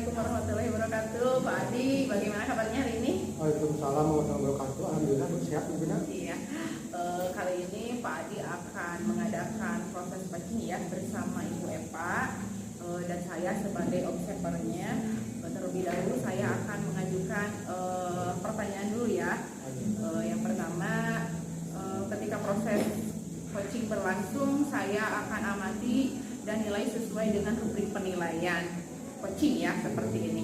Assalamualaikum warahmatullahi wabarakatuh. Pak Adi, bagaimana kabarnya hari ini? Waalaikumsalam warahmatullahi wabarakatuh. Alhamdulillah sehat Bu Bina. Iya. Kali ini Pak Adi akan mengadakan proses packing ya bersama Ibu Epa dan saya sebagai observernya. Terlebih dahulu saya akan mengajukan pertanyaan dulu ya. Yang pertama, ketika proses coaching berlangsung, saya akan amati dan nilai sesuai dengan rubrik penilaian coaching ya, seperti ini.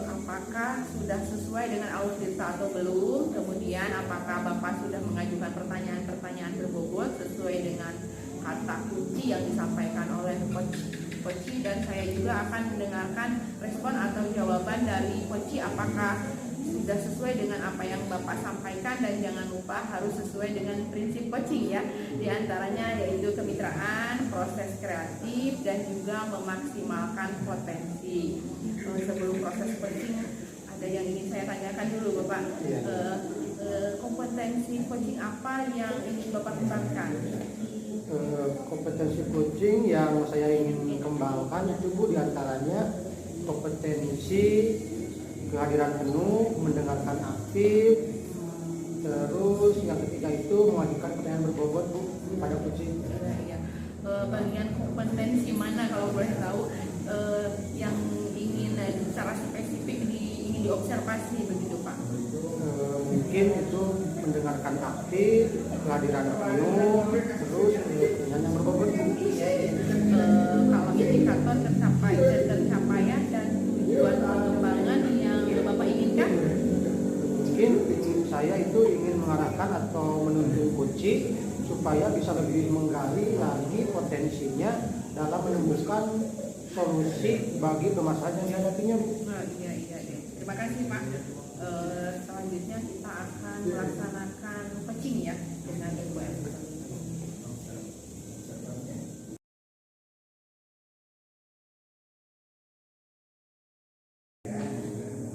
Apakah sudah sesuai dengan alutsista atau belum? Kemudian apakah Bapak sudah mengajukan pertanyaan-pertanyaan berbobot sesuai dengan kata kunci yang disampaikan oleh coach, dan saya juga akan mendengarkan respon atau jawaban dari coach apakah sudah sesuai dengan apa yang Bapak sampaikan, dan jangan lupa harus sesuai dengan prinsip coaching ya, diantaranya yaitu kemitraan, proses kreatif, dan juga memaksimalkan potensi. Sebelum proses coaching, ada yang ingin saya tanyakan dulu Bapak. Kompetensi coaching apa yang ingin Bapak kembangkan? Kompetensi coaching yang saya ingin kembangkan itu Bu, diantaranya kompetensi kehadiran penuh, mendengarkan aktif, terus yang ketiga itu mengajukan pertanyaan berbobot Bu pada coaching. Bagian kompetensi mana kalau boleh tahu yang ingin secara spesifik ingin diobservasi begitu Pak? Mungkin itu mendengarkan aktif, kehadiran penuh, terus pertanyaan yang berbobot. Kalau indikator tercapaian dan tujuan pengembangan yang Bapak inginkan? Mungkin saya itu ingin mengarahkan atau menuntun coaching supaya bisa lebih menggali lagi potensinya dalam menembuskan solusi bagi permasalahan yang dihadapinya. Iya. Terima kasih Pak. Selanjutnya kita akan melaksanakan coaching ya dengan Ibu Epa.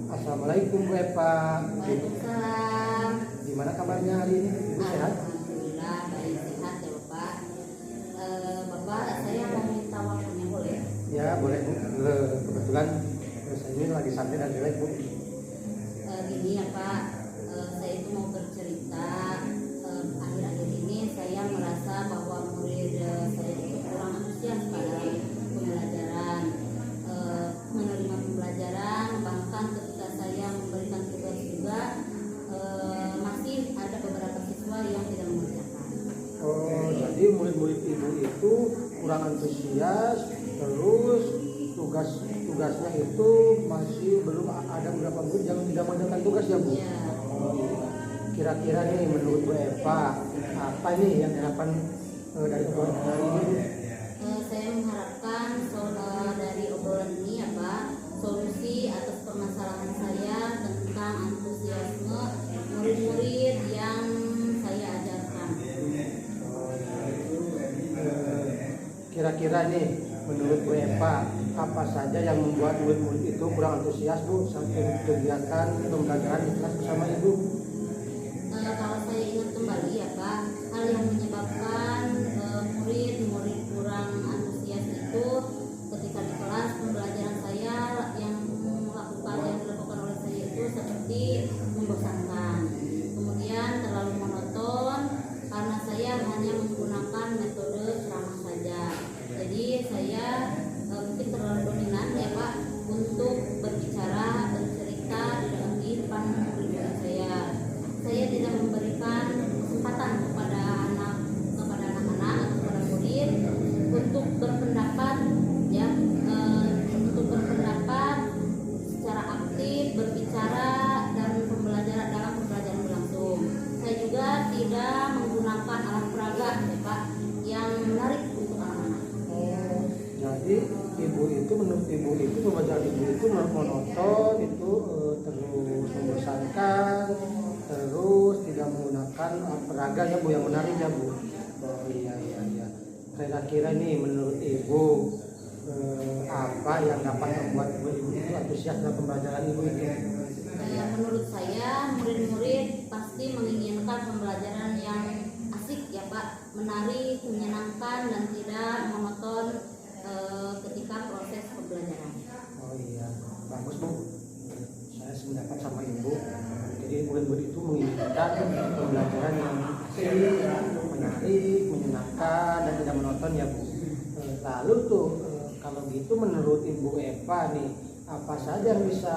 Assalamualaikum Bu Epa. Waalaikumsalam. Gimana kabarnya hari ini? Ibu sehat? Alhamdulillah baik, sehat ya Bapak. Bapak, saya mau minta waktunya boleh? Ya boleh Bu. Kebetulan saya ini lagi santai dan relax Bu. Gini ya Pak, saya itu mau bercerita. Akhir-akhir ini saya merasa bahwa murid saya itu kurang antusias pada pembelajaran, menerima pembelajaran, bahkan ketika saya memberikan tugas juga masih ada beberapa siswa yang tidak mengerjakan. Oh, jadi murid-murid Ibu itu kurang antusias, terus tugasnya itu masih belum ada beberapa murid yang tidak mengerjakan tugas ya Bu? Ya. Kira-kira nih menurut Bu Eva, apa nih yang diharapkan dari obrolan hari ini? Saya mengharapkan dari obrolan ini ya Pak, solusi atas permasalahan saya tentang antusiasme murid-murid yang saya ajarkan. Kira-kira nih menurut Bu Eva, apa saja yang membuat murid-murid itu kurang antusias Bu sampai kegiatan pembelajaran di kelas bersama Ibu? Kalau saya ingat kembali ya Pak, hal yang menyebabkan murid-murid kurang antusias itu ketika di kelas pembelajaran saya yang dilakukan oleh saya itu seperti membosankan, kemudian terlalu monoton karena saya hanya menggunakan metode ceramah saja. Jadi saya mungkin terlalu dominan ya Pak untuk berbicara, bercerita di depan murid-murid saya. Saya tidak memberikan kesempatan kepada anak-anak, kepada murid untuk berpendapat ya, untuk berpendapat secara aktif, berbicara dan dalam pembelajaran berlangsung. Saya juga tidak menggunakan alat peraga ya Pak yang menarik untuk anak-anak. Jadi Ibu itu menurut Ibu itu pembelajaran Ibu itu monoton, itu terus membosankan, terus tidak menggunakan peraga ya Bu, yang menarik ya Bu. Oh iya. Kira-kira nih menurut Ibu apa yang dapat membuat Ibu itu antusias dalam pembelajaran Ibu itu? Menurut saya murid-murid pasti menginginkan pembelajaran yang asik ya Pak, menarik, menyenangkan dan tidak monoton ketika proses pembelajaran. Oh iya. mendapatkan pembelajaran yang asik, menarik, menyenangkan dan tidak monoton ya Bu. Lalu tuh kalau gitu menurut Ibu Eva nih, apa saja yang bisa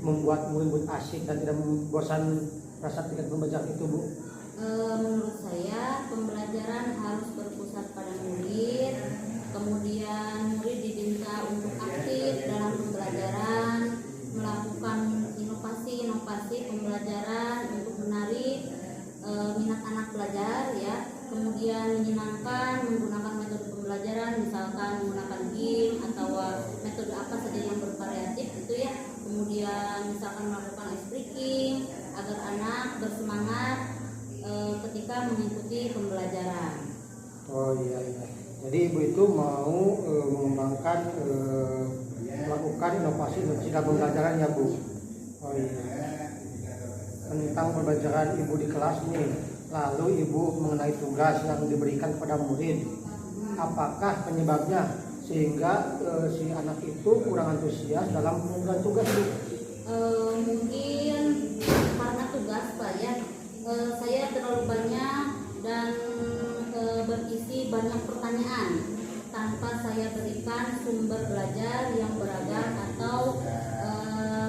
membuat murid asik dan tidak membosan rasa tingkat pembelajaran itu Bu? Menurut saya pembelajaran harus berpusat pada murid, kemudian murid diminta untuk aktif dalam pembelajaran, melakukan inovasi pembelajaran untuk menarik minat anak belajar ya, kemudian menyenangkan menggunakan metode pembelajaran, misalkan menggunakan game atau metode apa saja yang bervariatif itu ya, kemudian misalkan melakukan ice breaking agar anak bersemangat ketika mengikuti pembelajaran. Oh iya. Jadi Ibu itu mau mengembangkan melakukan inovasi dalam pembelajaran ya Bu. Oh iya. Tentang pembelajaran Ibu di kelas nih, lalu Ibu mengenai tugas yang diberikan kepada murid, apakah penyebabnya sehingga si anak itu kurang antusias dalam mengerjakan tugas Bu? Mungkin karena tugas Pak ya, saya terlalu banyak dan berisi banyak pertanyaan tanpa saya berikan sumber belajar yang beragam atau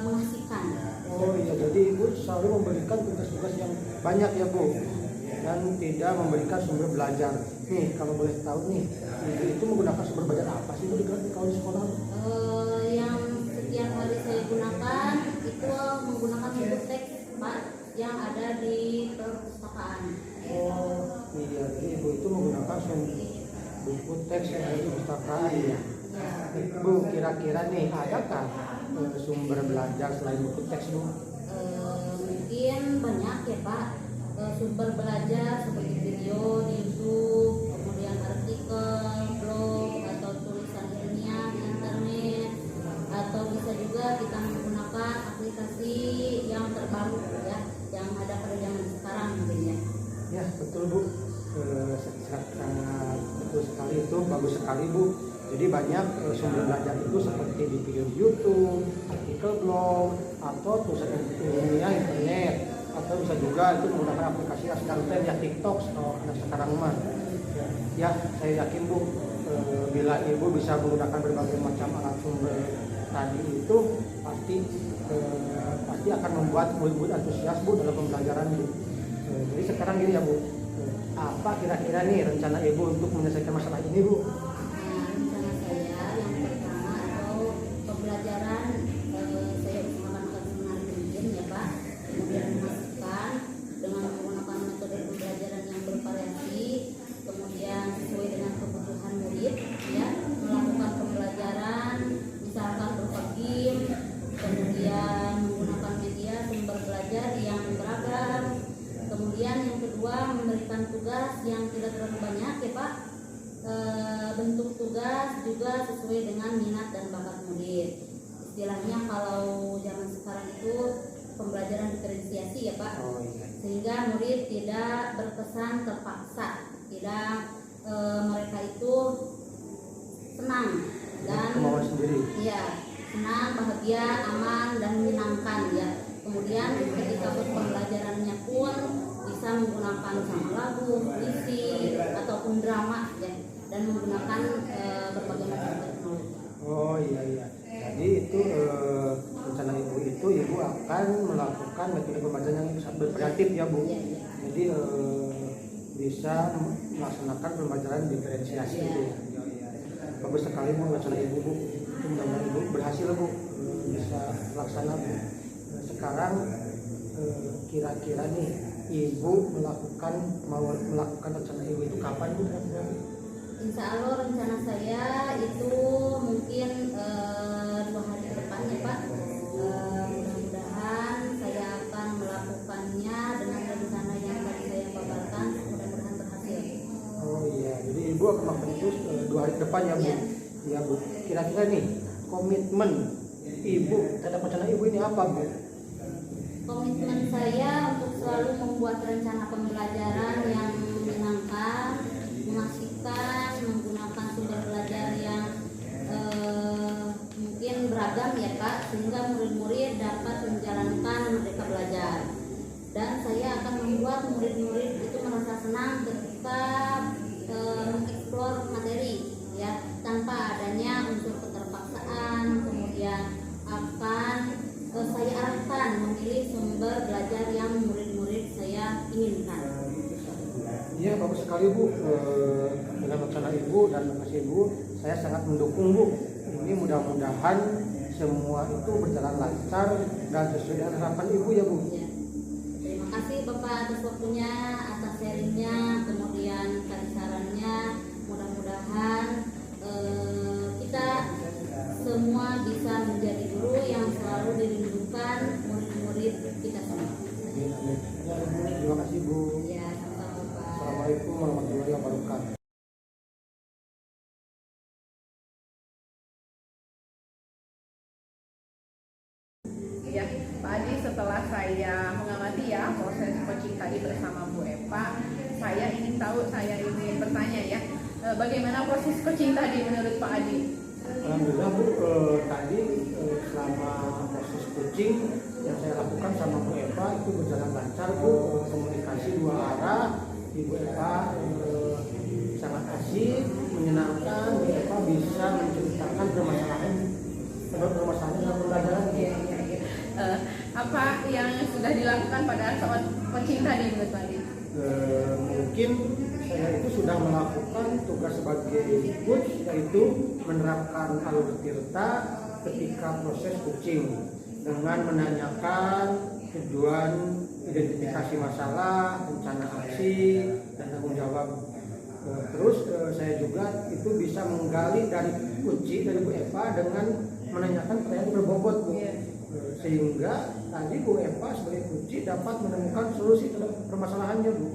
mengasihkan. Oh iya, jadi Ibu selalu memberikan tugas-tugas yang banyak ya Bu, dan tidak memberikan sumber belajar. Nih kalau boleh tahu nih, Ibu itu menggunakan sumber belajar apa sih Bu kalau di sekolah? Yang setiap hari saya gunakan itu menggunakan buku teks Pak yang ada di perpustakaan. Oh iya, jadi Ibu itu menggunakan buku teks yang ada di perpustakaan ya. Bu, kira-kira nih adakah sumber belajar selain buku teks Bu? Mungkin banyak ya Pak, sumber belajar seperti video di YouTube, kemudian artikel, blog atau tulisan ilmiah di internet, atau bisa juga kita menggunakan aplikasi yang terbaru ya, yang ada pada zaman sekarang mungkin ya. Ya betul Bu, sangat betul sekali itu, bagus sekali Bu. Jadi banyak sumber belajar itu seperti di video YouTube, artikel blog, atau tulisan ilmiah internet, atau bisa juga itu menggunakan aplikasi yang sedang tren ya, TikTok atau anak sekarang mah. Ya saya yakin Bu, bila Ibu bisa menggunakan berbagai macam alat sumber tadi itu pasti akan membuat murid-murid antusias Bu dalam pembelajaran Bu. Jadi sekarang gini ya Bu, apa kira-kira nih rencana Ibu untuk menyelesaikan masalah ini Bu? Rencana saya yang pertama atau pembelajaran saya usahakan akan semenarik mungkin ya Pak, kemudian memastikan dengan menggunakan metode pembelajaran yang bervariasi, kemudian sesuai dengan kebutuhan murid ya, melakukan pembelajaran misalkan berupa game, kemudian menggunakan media sumber belajar yang beragam. Kemudian yang kedua, memberikan tugas yang tidak terlalu banyak ya Pak, bentuk tugas juga sesuai dengan minat dan bakat murid. Istilahnya kalau zaman sekarang itu pembelajaran diferensiasi ya Pak, sehingga murid tidak berkesan terpaksa, tidak mereka itu senang dan kemauan sendiri. Iya, senang, bahagia, aman dan menyenangkan ya. Kemudian ketika pembelajarannya pun bisa menggunakan sama lagu, puisi ataupun drama ya, dan menggunakan berbagai macam teknologi. Oh iya. Jadi itu rencana Ibu itu Ibu akan melakukan metode pembelajaran yang sangat bervariatif ya Bu. Iya. Jadi bisa melaksanakan pembelajaran diferensiasi Iya. Bu. Bagus sekali Bu rencana Ibu Bu. Mudah-mudahan Ibu berhasil Bu, bisa laksana Bu. Sekarang kira-kira nih Ibu mau melakukan rencana Ibu itu kapan Bu? Insya Allah rencana saya itu mungkin 2 hari ke depan ya Pak. Mudah-mudahan saya akan melakukannya dengan rencana yang tadi saya paparkan, mudah-mudahan berhasil. Oh iya, jadi Ibu akan melakukan itu 2 hari ke depan ya Bu? Iya Bu. Kira-kira nih komitmen Ibu terhadap rencana Ibu ini apa Bu? Komitmen saya untuk selalu membuat rencana pembelajaran yang menyenangkan, mengasihkan, menggunakan sumber belajar yang mungkin beragam ya Pak, sehingga murid-murid dapat menjalankan merdeka belajar. Dan membuat murid-murid itu merasa senang ketika mengeksplor materi ya, tanpa adanya unsur keterpaksaan. Kemudian akan saya arahkan memilih sumber belajar yang murid-murid saya inginkan. Iya, bagus sekali Bu. Dengan rencana Ibu dan makasih Ibu, saya sangat mendukung Bu. Ini mudah-mudahan semua itu berjalan lancar dan sesuai dengan harapan Ibu ya Bu. Ya. Terima kasih Bapak atas waktunya, atas sharingnya, kemudian kasih sarannya. Mudah-mudahan kita semua bisa menjadi guru yang selalu dirindukan murid-murid kita semua. Terima kasih Bu. Ya, sama-sama Pak. Assalamualaikum warahmatullahi wabarakatuh. Ya, Pak Adi, setelah saya mengamati ya proses coaching tadi bersama Bu Epa, saya ingin bertanya ya, bagaimana proses coaching tadi menurut Pak Adi? Alhamdulillah Bu, tadi selama proses coaching yang saya lakukan sama Bu Eva itu berjalan lancar Bu. Komunikasi dua arah, Ibu Eva sangat asik, menyenangkan. Bu Eva bisa menceritakan permasalahan dalam pembelajaran. Apa yang sudah dilakukan pada saat coaching tadi menurut Pak Adi? Mungkin saya itu sudah melakukan tugas sebagai coach, yaitu menerapkan alur tirta ketika proses coaching dengan menanyakan tujuan, identifikasi masalah, rencana aksi, dan tanggung jawab. Terus saya juga itu bisa menggali dari kunci dari Bu Eva dengan menanyakan pertanyaan berbobot Bu. Sehingga tadi Bu Eva sebagai kunci dapat menemukan solusi terhadap permasalahannya Bu.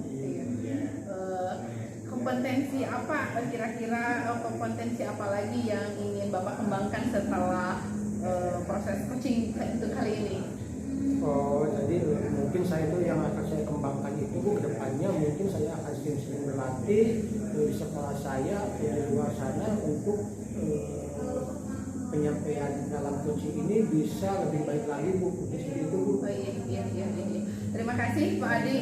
Kompetensi apa kira-kira, kompetensi apa lagi yang ingin Bapak kembangkan setelah proses coaching untuk kali ini? Jadi mungkin saya itu yang akan saya kembangkan itu Bu, kedepannya mungkin saya akan sering berlatih di sekolah saya di luar sana untuk penyampaian dalam coaching ini bisa lebih baik lagi Bu. Seperti itu Bu. Iya. Terima kasih Pak Adi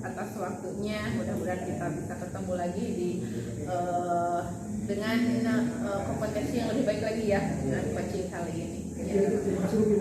atas waktunya. Mudah-mudahan kita bisa ketemu lagi dengan kompetensi yang lebih baik lagi ya dengan coaching kali ini. Terima kasih Bu.